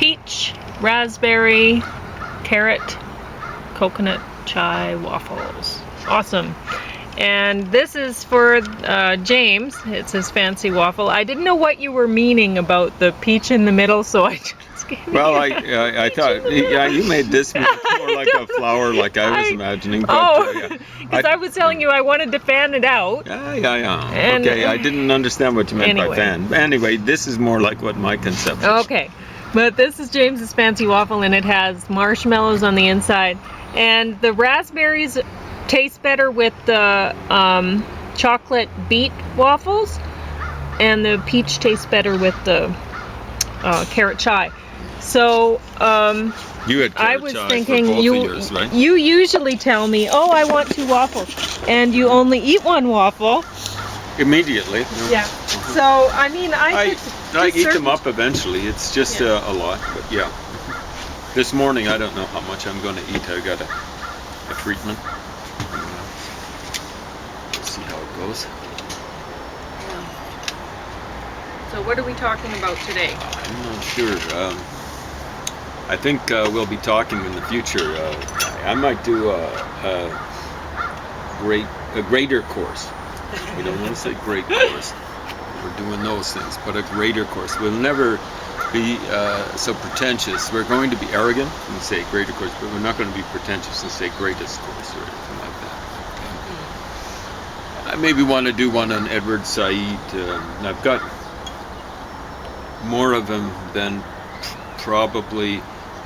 peach, raspberry, carrot, coconut chai waffles. Awesome. And this is for James. It's his fancy waffle. I didn't know what you were meaning about the peach in the middle, so I just gave you I thought, yeah, you made this more like a flower, like I was imagining. But, because I was telling you I wanted to fan it out. Yeah. And, okay, I didn't understand what you meant by fan. Anyway, this is more like what my conception is. Okay, but this is James's fancy waffle, and it has marshmallows on the inside. And the raspberries taste better with the chocolate beet waffles, and the peach tastes better with the carrot chai. So you had I was chai thinking for both of yours, right? you usually tell me, oh, I want 2 waffles, and you only eat 1 waffle. Immediately. Yeah. So I mean, I eat them up eventually. It's just a lot, but yeah. This morning I don't know how much I'm going to eat. I got a treatment. We'll see how it goes. So what are we talking about today? I'm not sure. I think we'll be talking in the future. I might do a greater course. We don't want to say great course. We're doing those things, but a greater course. We'll never be so pretentious. We're going to be arrogant and say greater course, but we're not going to be pretentious and say greatest course or anything like that. I maybe want to do one on Edward Said. I've got more of him than probably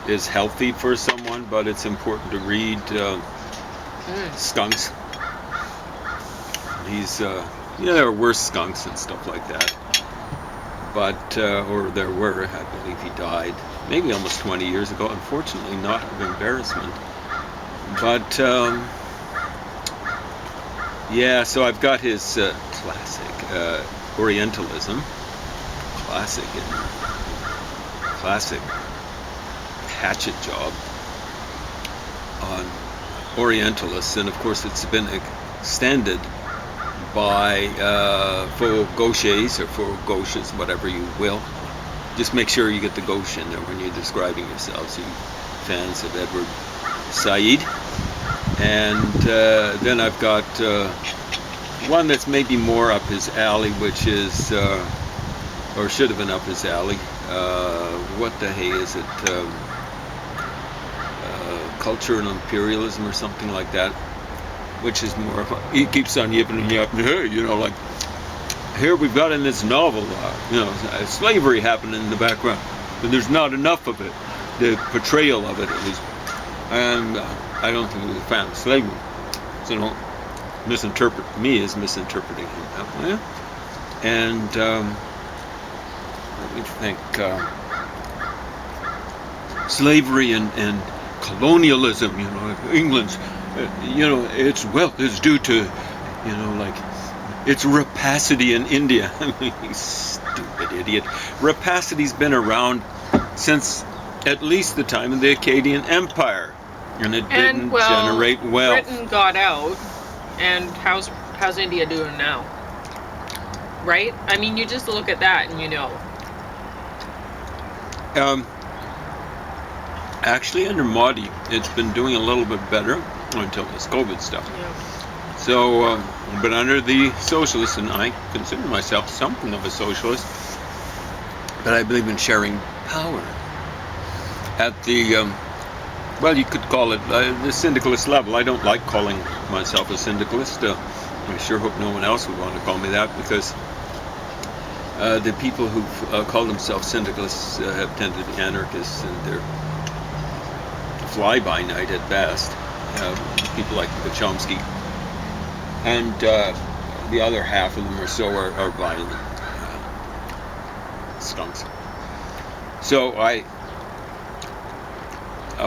is healthy for someone, but it's important to read skunks. He's, there are worse skunks and stuff like that. But, or there were, I believe he died, maybe almost 20 years ago. Unfortunately, not of embarrassment. But, yeah, so I've got his classic Orientalism. Classic hatchet job on Orientalists. And, of course, it's been extended by faux gauches or faux gauches, whatever you will. Just make sure you get the gauche in there when you're describing yourselves, you fans of Edward Said. And then I've got one that's maybe more up his alley, which is, or should have been up his alley. What the hey is it? Culture and Imperialism or something like that. Which is more, he keeps on yipping me up, like, here we've got in this novel, slavery happening in the background, but there's not enough of it, the portrayal of it at least, and I don't think he was a fan of slavery, so don't misinterpret me as misinterpreting him that way. And let me think, slavery and colonialism, England's, its wealth is due to, its rapacity in India. You stupid idiot. Rapacity's been around since at least the time of the Akkadian Empire, and it didn't generate wealth. Britain got out, and how's India doing now? Right? I mean, you just look at that and you know. Actually, under Modi, it's been doing a little bit better until this COVID stuff. Yeah. So, but under the socialists, and I consider myself something of a socialist, but I believe in sharing power at the, you could call it the syndicalist level. I don't like calling myself a syndicalist. I sure hope no one else would want to call me that, because the people who call themselves syndicalists have tended to be anarchists, and they're fly-by-night at best. People like Chomsky, and the other half of them or so are violent skunks. So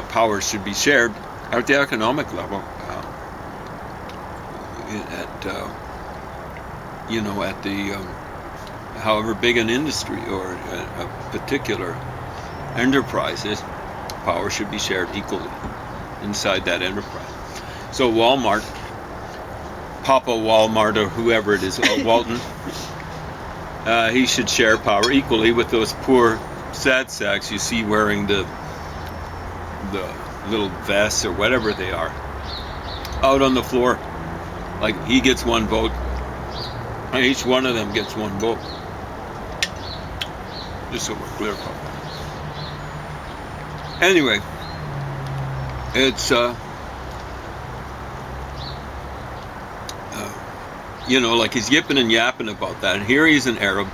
power should be shared at the economic level, at the however big an industry or a particular enterprise is, power should be shared equally inside that enterprise. So Walmart, Papa Walmart, or whoever it is, Walton, he should share power equally with those poor sad sacks you see wearing the little vests or whatever they are out on the floor. Like, he gets one vote, and each one of them gets one vote. Just so we're clear about that. Anyway, it's you know, like, he's yipping and yapping about that. And here he's an Arab,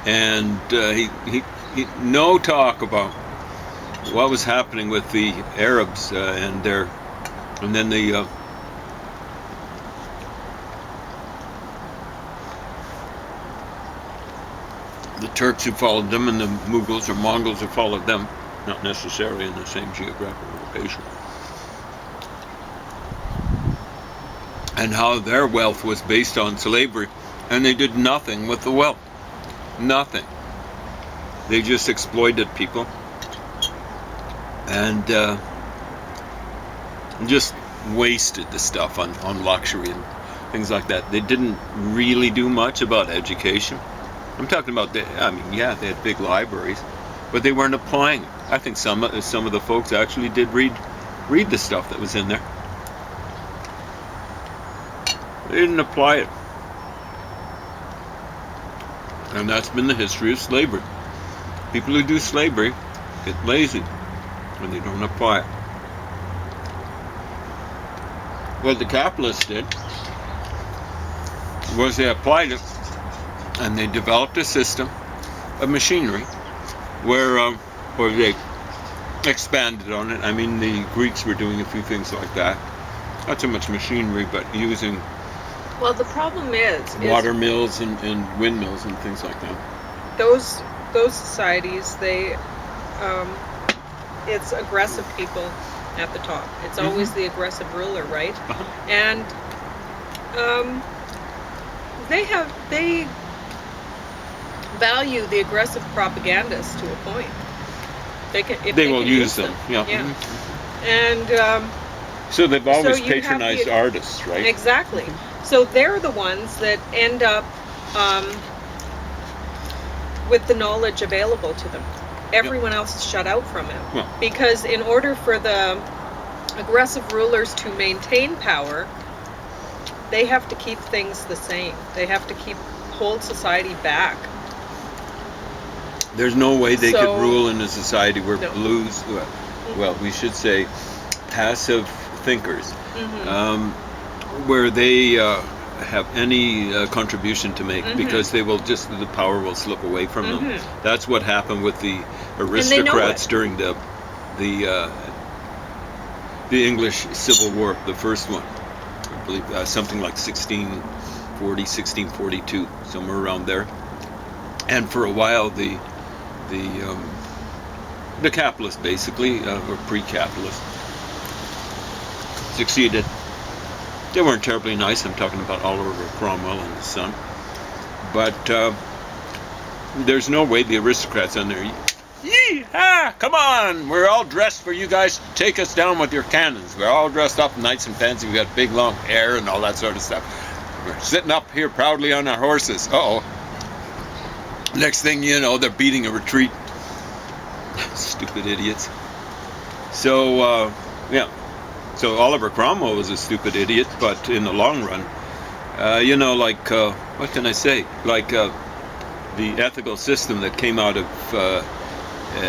and he no talk about what was happening with the Arabs and then the Turks who followed them, and the Mughals or Mongols who followed them, not necessarily in the same geographical location. And how their wealth was based on slavery, and they did nothing with the wealth. Nothing. They just exploited people and just wasted the stuff on luxury and things like that. They didn't really do much about education. I'm talking about, I mean, yeah, they had big libraries, but they weren't applying it. I think some of the folks actually did read the stuff that was in there. They didn't apply it. And that's been the history of slavery. People who do slavery get lazy when they don't apply it. What the capitalists did was they applied it, and they developed a system of machinery where they expanded on it. I mean, the Greeks were doing a few things like that. Not so much machinery, but using Well, the problem is water mills and windmills and things like that. Those societies, they it's aggressive people at the top. It's always the aggressive ruler, right? And they value the aggressive propagandists to a point. They will can use them. Yeah. And so they've always so you have patronized artists, right? Exactly. So they're the ones that end up with the knowledge available to them. Everyone else is shut out from it. Well, Because in order for the aggressive rulers to maintain power, they have to keep things the same. They have to hold society back. there's no way they So- could rule in a society where No. blues, well, we should say passive thinkers, where they have any contribution to make, because the power will slip away from them. That's what happened with the aristocrats during the English Civil War, the first one. I believe something like 1640, 1642, somewhere around there. And for a while, the capitalists, basically, or pre-capitalists, succeeded. They weren't terribly nice. I'm talking about Oliver Cromwell and his son. But there's no way the aristocrats on there, yee-ha, come on, we're all dressed for you guys to take us down with your cannons. We're all dressed up nice and fancy. We got big long hair and all that sort of stuff. We're sitting up here proudly on our horses. Uh-oh. Next thing you know, they're beating a retreat. Stupid idiots. So, yeah. So Oliver Cromwell was a stupid idiot, but in the long run, what can I say? Like the ethical system that came out of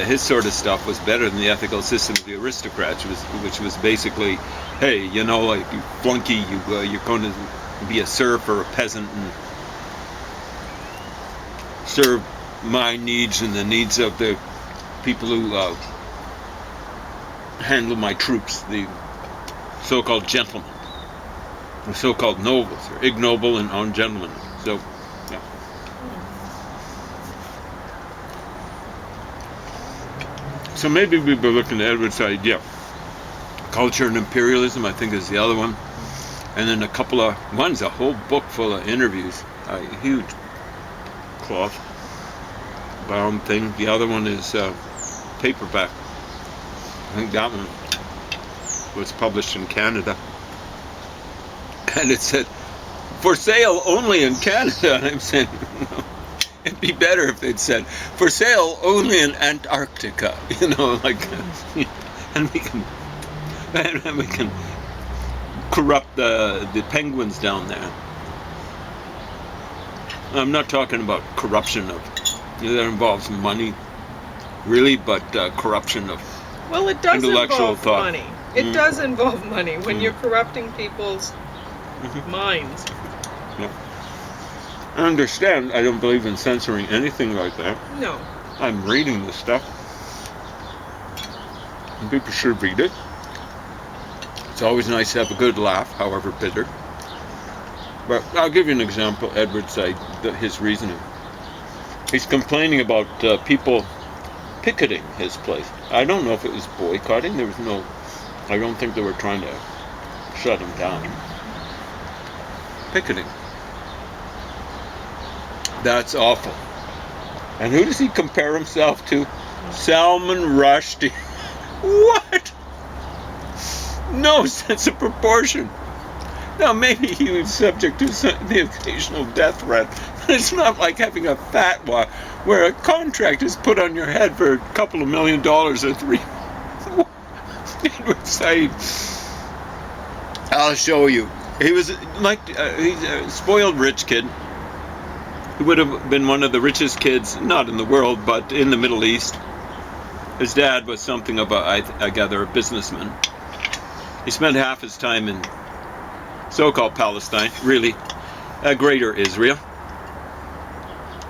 his sort of stuff was better than the ethical system of the aristocrats, which was basically, hey, like, you flunky, you're going to be a serf or a peasant and serve my needs and the needs of the people who handle my troops, the so-called gentlemen, the so-called nobles, or ignoble and ungentlemanly. So, yeah. So maybe we've been looking at Edward's idea. Culture and imperialism, I think, is the other one. And then a whole book full of interviews, a huge cloth bound thing. The other one is paperback. I think that one was published in Canada. And it said, for sale only in Canada. And I'm saying, no, it it'd be better if they'd said, for sale only in Antarctica, like, and we can corrupt the penguins down there. I'm not talking about corruption that involves money, really, but corruption of Well, it does intellectual involve thought. money. It does involve money when you're corrupting people's minds. Yeah. I understand. I don't believe in censoring anything like that. No. I'm reading this stuff. And people should read it. It's always nice to have a good laugh, however bitter. But I'll give you an example, Edward's his reasoning. He's complaining about people picketing his place. I don't know if it was boycotting. I don't think they were trying to shut him down. Picketing. That's awful. And who does he compare himself to? Salman Rushdie. What? No sense of proportion. Now, maybe he was subject to the occasional death threat, but it's not like having a fatwa where a contract is put on your head for a couple of $1 million or $3. Edward Said, I'll show you. He was he's a spoiled rich kid. He would have been one of the richest kids, not in the world, but in the Middle East. His dad was something of I gather, a businessman. He spent half his time in so-called Palestine, really, greater Israel,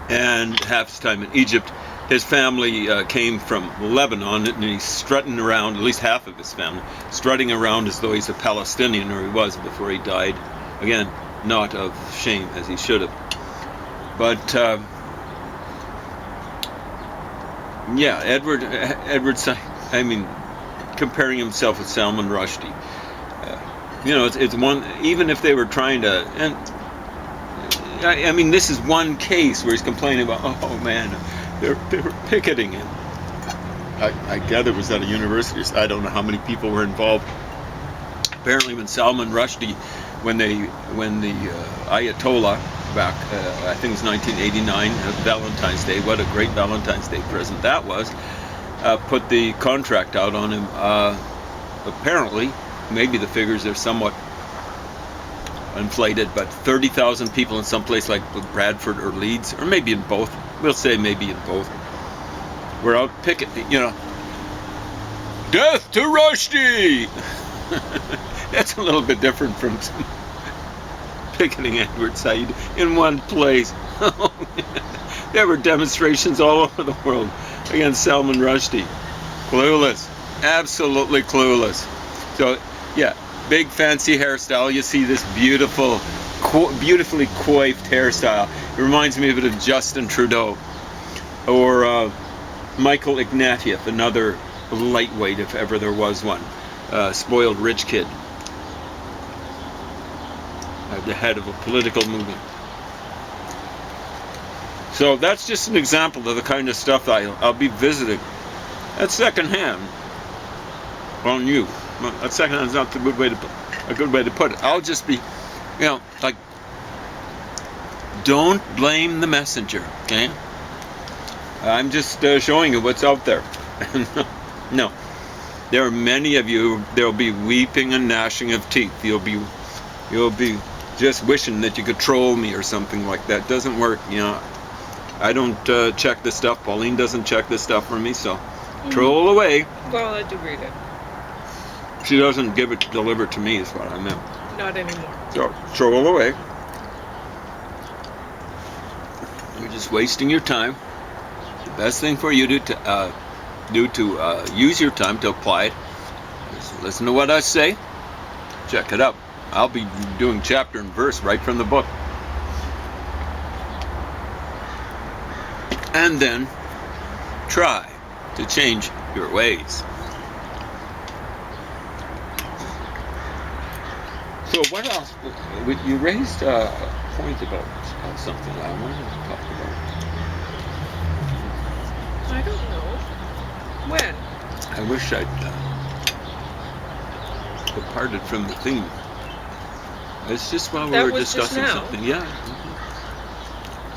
and half his time in Egypt. His family came from Lebanon, and he's strutting around, at least half of his family, strutting around as though he's a Palestinian, or he was before he died. Again, not of shame, as he should have. But, yeah, Edward, comparing himself with Salman Rushdie. It's one, even if they were trying to, and this is one case where he's complaining about, oh man, they're picketing him. I gather it was at a university. I don't know how many people were involved. Apparently when Salman Rushdie, when the Ayatollah back, I think it was 1989, Valentine's Day, what a great Valentine's Day present that was, put the contract out on him, apparently, maybe the figures are somewhat inflated, but 30,000 people in some place like Bradford or Leeds, or maybe in both, we'll say maybe in both, were out picketing, death to Rushdie! That's a little bit different from picketing Edward Said in one place. There were demonstrations all over the world against Salman Rushdie. Clueless. Absolutely clueless. So, yeah, big fancy hairstyle. You see this beautifully coiffed hairstyle. It reminds me a bit of Justin Trudeau. Or Michael Ignatieff, another lightweight, if ever there was one. Spoiled rich kid. At the head of a political movement. So that's just an example of the kind of stuff that I'll be visiting. That's secondhand on you. That secondhand is not a good way to put it. I'll just be, don't blame the messenger, okay? I'm just showing you what's out there. No, there are many of you. There'll be weeping and gnashing of teeth. You'll be just wishing that you could troll me or something like that. Doesn't work, I don't check this stuff. Pauline doesn't check this stuff for me, so troll away. Well, I do read it. She doesn't deliver it to me, is what I meant. Not anymore. So, troll away. You're just wasting your time. The best thing for you to use your time to apply it is listen to what I say. Check it out. I'll be doing chapter and verse right from the book. And then try to change your ways. So what else? You raised a point about something I wanted to talk about. I don't know. When? I wish I'd departed from the theme. It's just while we were discussing something. Yeah.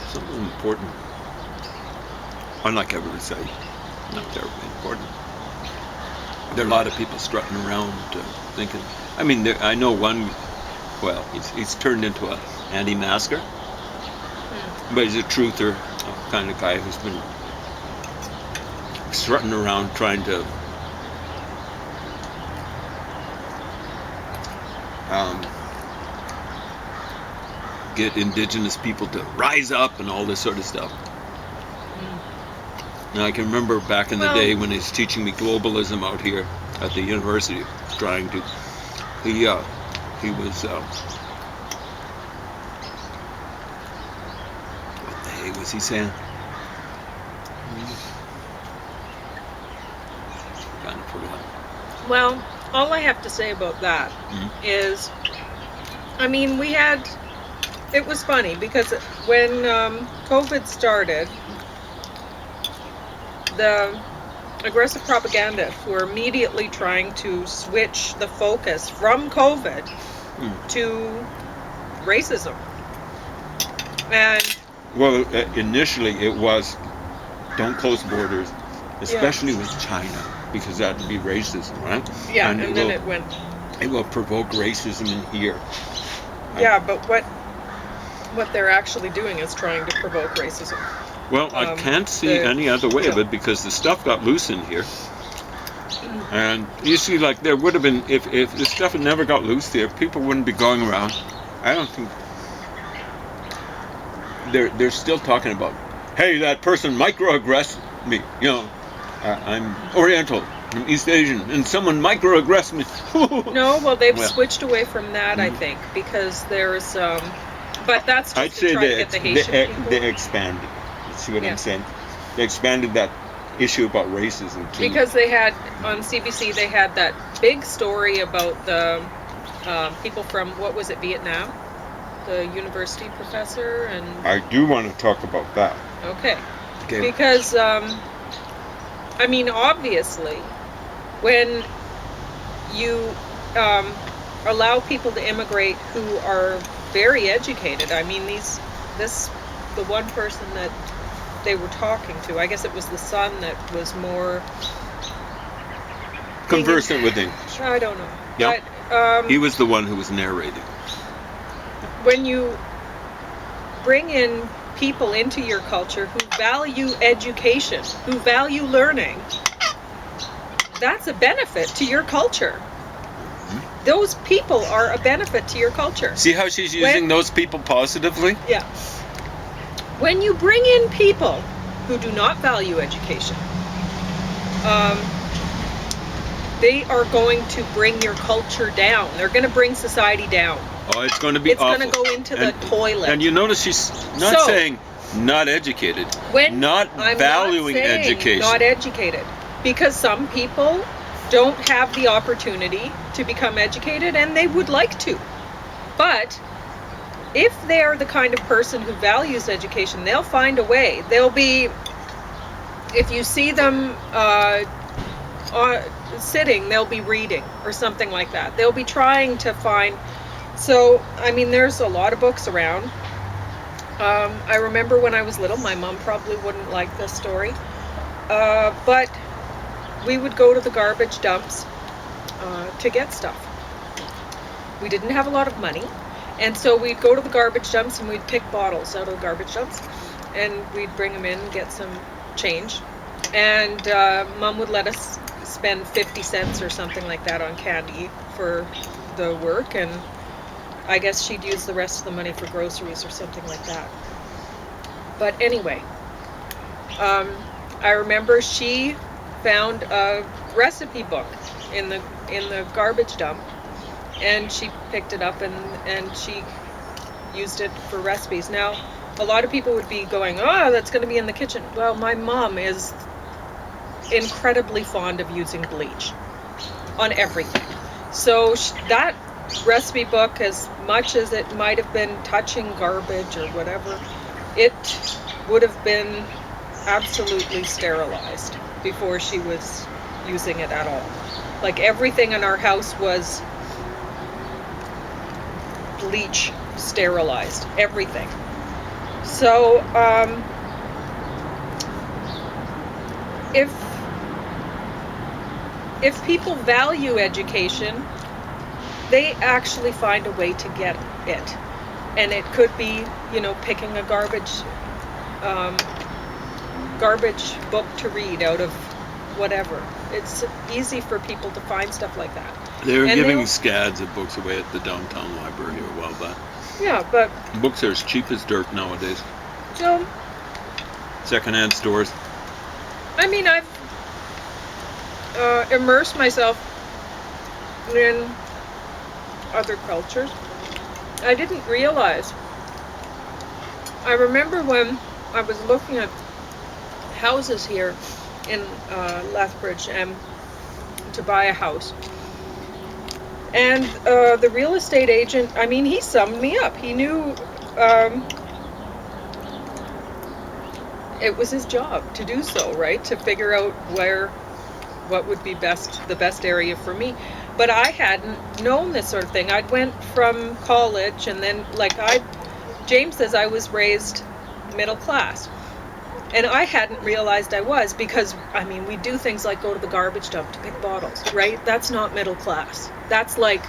Something important. unlike I would say, not terribly important. There are a lot of people strutting around thinking. I mean, I know one. Well, he's turned into a anti-masker, but he's a truther, kind of guy who's been strutting around trying to get Indigenous people to rise up and all this sort of stuff. Now I can remember back in the day when he's teaching me globalism out here at the university, trying to. He was. What the heck was he saying? Kind of forgot. Well, all I have to say about that is, I mean, it was funny because when COVID started, the aggressive propagandists were immediately trying to switch the focus from COVID to racism. And well, initially it was don't close borders, especially with China, because that would be racism, right? Yeah, and then it went. It will provoke racism in here. Yeah, but what they're actually doing is trying to provoke racism. Well, I can't see any other way of it because the stuff got loose in here. And you see, like, there would have been, if the stuff had never got loose there, people wouldn't be going around. I don't think, they're still talking about, hey, that person microaggressed me, you know, I'm Oriental, I'm East Asian, and someone microaggressed me. No, well, they've switched away from that, I think, because there's, but that's just I'd say to get the Haitian people. they expanded. See what I'm saying? They expanded that issue about racism too. Because they had on CBC, they had that big story about the people from Vietnam, the university professor, and I do want to talk about that. Okay. Because I mean, obviously, when you allow people to immigrate who are very educated, I mean, the one person that they were talking to, I guess it was the son that was more conversant with English. I don't know. Yeah. But, he was the one who was narrating. When you bring in people into your culture who value education, who value learning, that's a benefit to your culture. Those people are a benefit to your culture. See how she's using those people positively? Yeah. When you bring in people who do not value education, they are going to bring your culture down. They're going to bring society down. Oh, it's going to be awful. It's going to go into the toilet. And you notice she's not saying not educated, not valuing education. Not educated. Because some people don't have the opportunity to become educated and they would like to. But if they're the kind of person who values education, they'll find a way. They'll be, if you see them sitting, they'll be reading or something like that. They'll be trying to find. So, I mean, there's a lot of books around. I remember when I was little, my mom probably wouldn't like this story, but we would go to the garbage dumps to get stuff. We didn't have a lot of money. And so we'd go to the garbage dumps and we'd pick bottles out of the garbage dumps and we'd bring them in and get some change. And Mom would let us spend 50 cents or something like that on candy for the work, and I guess she'd use the rest of the money for groceries or something like that. But anyway, I remember she found a recipe book in the garbage dump. And she picked it up and she used it for recipes. Now, a lot of people would be going, oh, that's going to be in the kitchen. Well, my mom is incredibly fond of using bleach on everything. So that recipe book, as much as it might have been touching garbage or whatever, it would have been absolutely sterilized before she was using it at all. Like, everything in our house was bleach sterilized, everything. So if people value education, they actually find a way to get it. And it could be, picking a garbage book to read out of whatever. It's easy for people to find stuff like that. They were And giving scads of books away at the downtown library a while back. Yeah, but Books are as cheap as dirt nowadays. so Secondhand stores. I mean, I've immersed myself in other cultures. I didn't realize. I remember when I was looking at houses here in Lethbridge and to buy a house. And the real estate agent, I mean, he summed me up. He knew it was his job to do so, right? To figure out what would be the best area for me. But I hadn't known this sort of thing. I'd went from college and then James says I was raised middle class. And I hadn't realized I was because, I mean, we do things like go to the garbage dump to pick bottles, right? That's not middle class. That's like,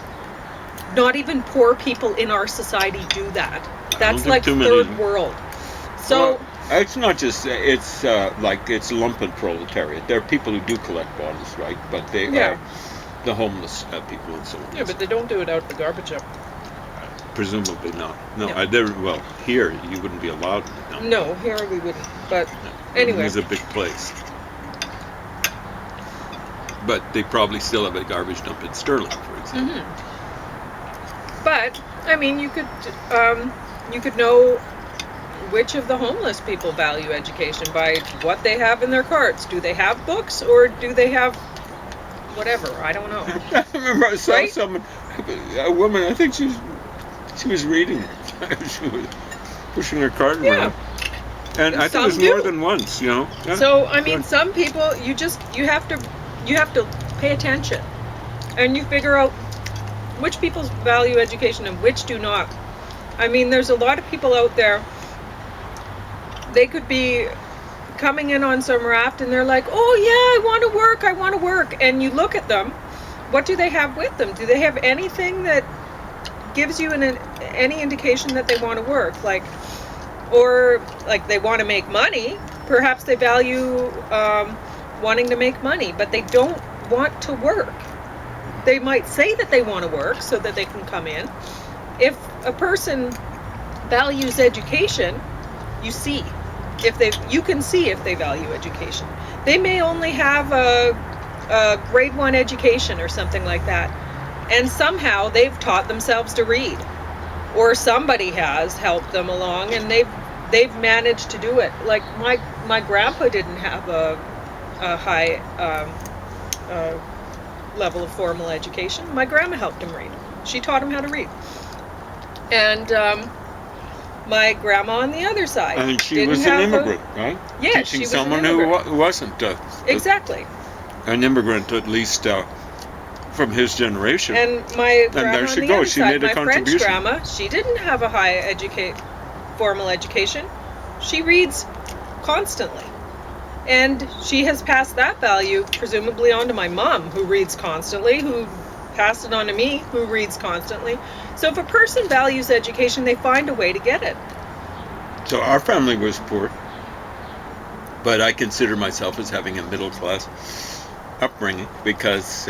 not even poor people in our society do that. That's like third world. So... Well, it's not just, it's it's lumpen proletariat. There are people who do collect bottles, right? But they are the homeless people and so on. Yeah, but they don't do it out at the garbage dump. Presumably not. No, Yeah. Here you wouldn't be allowed. No, here we wouldn't. But No. anyway. It was a big place. But they probably still have a garbage dump in Sterling, for example. Mm-hmm. But, I mean, you could know which of the homeless people value education by what they have in their carts. Do they have books or do they have whatever? I don't know. I remember I saw Right? a woman, I think she was reading. She was pushing her cart around. And I think it was Some do. more than once, Yeah. So, I mean, some people, you have to pay attention. And you figure out which people value education and which do not. I mean, there's a lot of people out there, they could be coming in on some raft and they're like, oh yeah, I want to work. And you look at them, what do they have with them? Do they have anything that gives you any indication that they want to work? Or they want to make money. Perhaps they value wanting to make money, but they don't want to work. They might say that they want to work so that they can come in. If a person values education, you can see if they value education. They may only have a grade 1 education or something like that, and somehow they've taught themselves to read, or somebody has helped them along and they've managed to do it. Like my grandpa didn't have a high level of formal education. My grandma helped him read. She taught him how to read. And my grandma on the other side. And she was an immigrant, right? Yeah, Teaching she was someone an immigrant. who wasn't Exactly. an immigrant, at least from his generation. And my grandma there on she the goes. other She side, made a my French contribution. grandma, she didn't have a high formal education. She reads constantly. And she has passed that value presumably on to my mom, who reads constantly, who passed it on to me, who reads constantly. So if a person values education, they find a way to get it. So our family was poor, but I consider myself as having a middle class upbringing because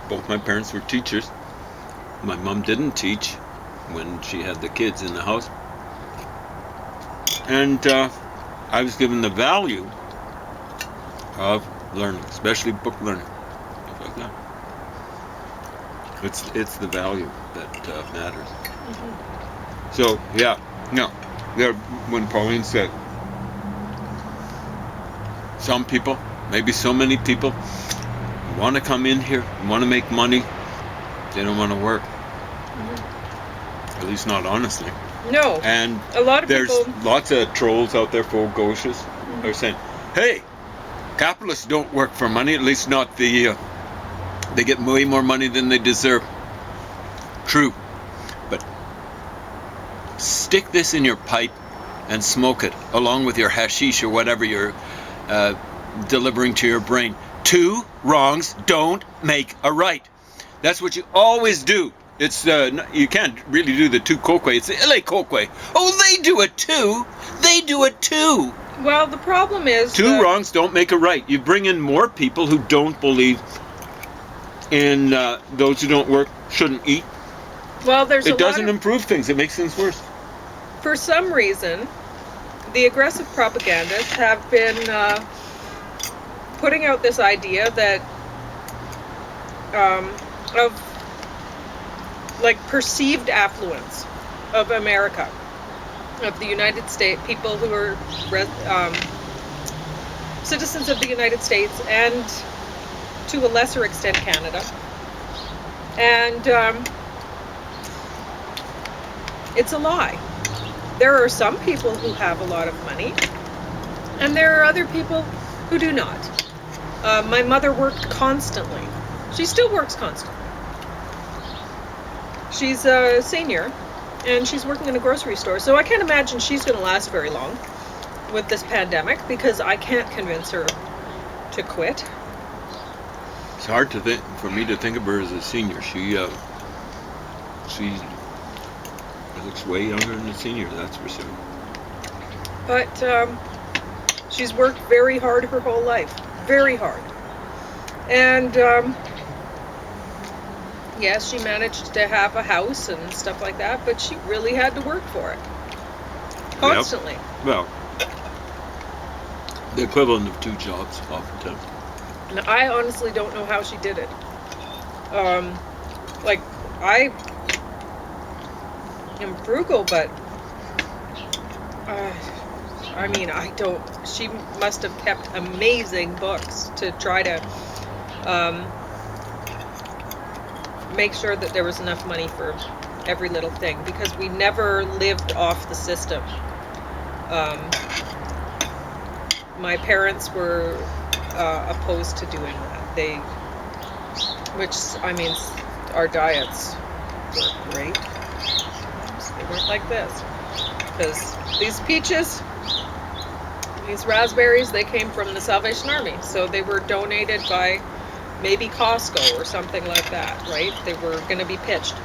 both my parents were teachers. My mom didn't teach when she had the kids in the house. And I was given the value of learning, especially book learning, stuff like that. It's the value that matters. Mm-hmm. So when Pauline said, some people, maybe so many people, want to come in here, want to make money, they don't want to work. Mm-hmm. At least not honestly. No. And a lot of there's people... lots of trolls out there, full gauches, mm-hmm. are saying, hey, capitalists don't work for money, at least not they get way more money than they deserve. True. But stick this in your pipe and smoke it along with your hashish or whatever you're delivering to your brain. Two wrongs don't make a right. That's what you always do. It's you can't really do the two Kokwe. It's the LA Kokwe. Oh, they do it too. They do it too. Well, the problem is Two wrongs don't make a right. You bring in more people who don't believe in those who don't work shouldn't eat. Well, there's It doesn't improve things. It makes things worse. For some reason, the aggressive propagandists have been putting out this idea that of like perceived affluence of America, of the United States, people who are citizens of the United States and to a lesser extent Canada. And it's a lie. There are some people who have a lot of money, and there are other people who do not. My mother worked constantly. She still works constantly. She's a senior, and she's working in a grocery store, so I can't imagine she's going to last very long with this pandemic, because I can't convince her to quit. It's hard to think for me to think of her as a senior. She looks way younger than a senior, that's for sure. But she's worked very hard her whole life. Very hard. And yes, she managed to have a house and stuff like that, but she really had to work for it. Constantly. Yep. Well, the equivalent of two jobs, oftentimes. And I honestly don't know how she did it. Like, I am frugal, but I mean, I don't. She must have kept amazing books to try to make sure that there was enough money for every little thing, because we never lived off the system. My parents were opposed to doing that. Which, I mean, our diets were great. They weren't like this. Because these peaches, these raspberries, they came from the Salvation Army. So they were donated by maybe Costco or something like that, right? They were going to be pitched.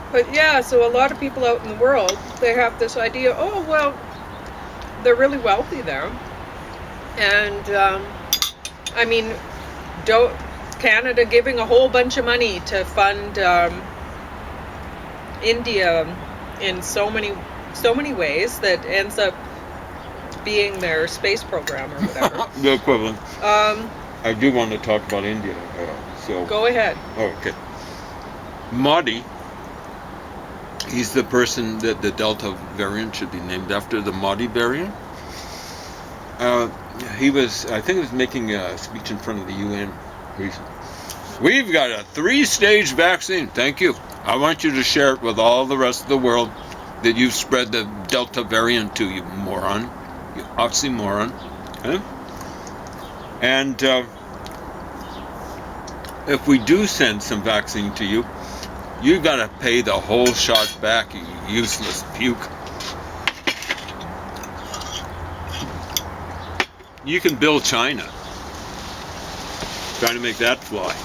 But yeah, so a lot of people out in the world, they have this idea, oh, well, they're really wealthy there. And, I mean, Canada giving a whole bunch of money to fund India in so many ways that ends up being their space program or whatever. The equivalent. I do want to talk about India. So Go ahead. Okay. Modi. He's the person that the Delta variant should be named after, the Modi variant. I think he was making a speech in front of the UN recently. We've got a 3-stage vaccine. Thank you. I want you to share it with all the rest of the world that you've spread the Delta variant to, you moron. You oxymoron. Okay? And if we do send some vaccine to you, you gotta pay the whole shot back, you useless puke. You can build China. Trying to make that fly.